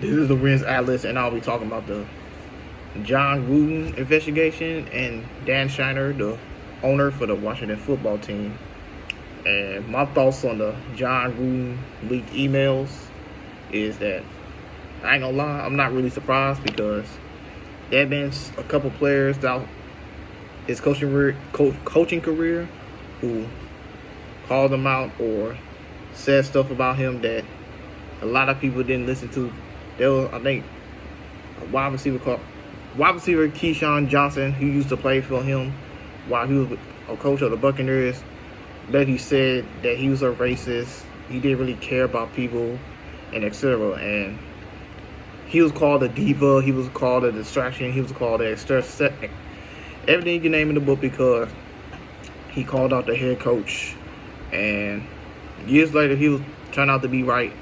This is the Ren's Atlas, and I'll be talking about the John Gruden investigation and Dan Snyder, the owner for the Washington football team. And my thoughts on the John Gruden leaked emails is that I ain't gonna lie, I'm not really surprised because there have been a couple players throughout his coaching career who called him out or said stuff about him that a lot of people didn't listen to. There was, I think, a wide receiver Keyshawn Johnson, who used to play for him while he was a coach of the Buccaneers, that he said that he was a racist. He didn't really care about people and etc. And he was called a diva. He was called a distraction. He was called everything you can name in the book because he called out the head coach. And years later, he was turned out to be right.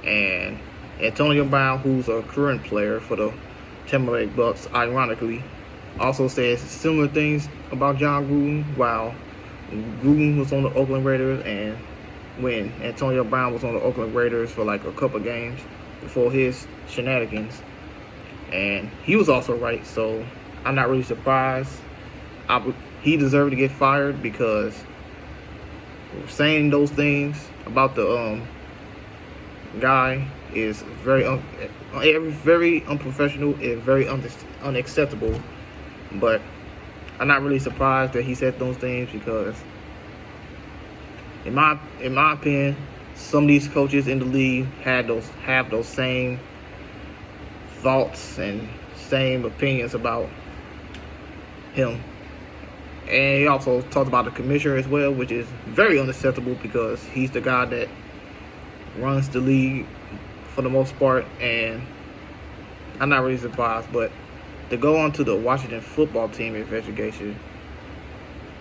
And Antonio Brown, who's a current player for the Tampa Bay Bucks, ironically, also says similar things about John Gruden while Gruden was on the Oakland Raiders and when Antonio Brown was on the Oakland Raiders for like a couple games before his shenanigans. And he was also right, so I'm not really surprised. He deserved to get fired because saying those things about the guy is very unprofessional and very unacceptable. But I'm not really surprised that he said those things because, in my opinion, some of these coaches in the league have those same thoughts and same opinions about him. And he also talked about the commissioner as well, which is very unacceptable because he's the guy that runs the league for the most part, and I'm not really surprised. But to go on to the Washington football team investigation,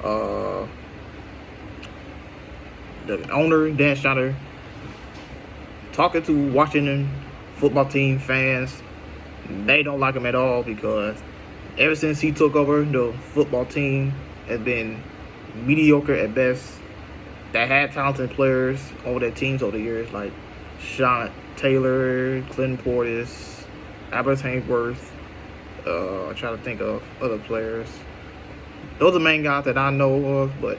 the owner, Dan Snyder, talking to Washington football team fans, they don't like him at all because ever since he took over, the football team has been mediocre at best. That had talented players on their teams over the years, like Sean Taylor, Clinton Portis, Albert Hankworth. I'm trying to think of other players. Those are the main guys that I know of, but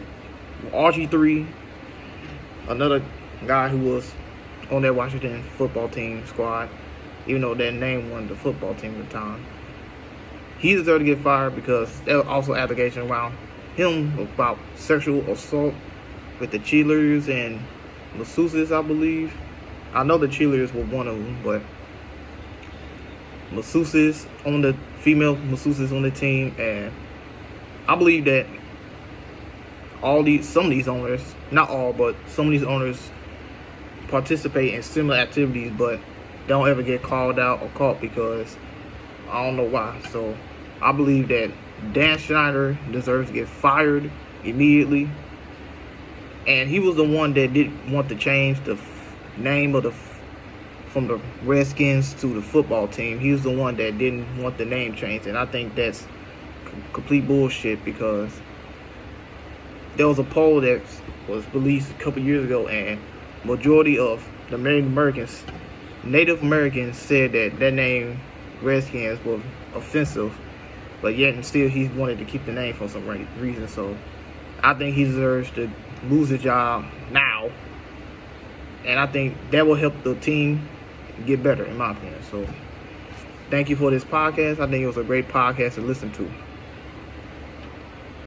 RG3, another guy who was on that Washington football team squad, even though their name wasn't the football team at the time, he deserved to get fired because there was also allegations around him about sexual assault with the cheerleaders and masseuses, I believe. I know the cheerleaders were one of them, but masseuses on the female masseuses on the team, and I believe that some of these owners, not all, but some of these owners participate in similar activities, but don't ever get called out or caught because I don't know why. So I believe that Dan Snyder deserves to get fired immediately. And he was the one that didn't want to change the name of from the Redskins to the football team. He was the one that didn't want the name changed. And I think that's complete bullshit because there was a poll that was released a couple years ago and majority of the Native Americans said that name Redskins was offensive, but yet and still he wanted to keep the name for some reason. So I think he deserves to lose his job now, and I think that will help the team get better, in my opinion. So thank you for this podcast. I think it was a great podcast to listen to.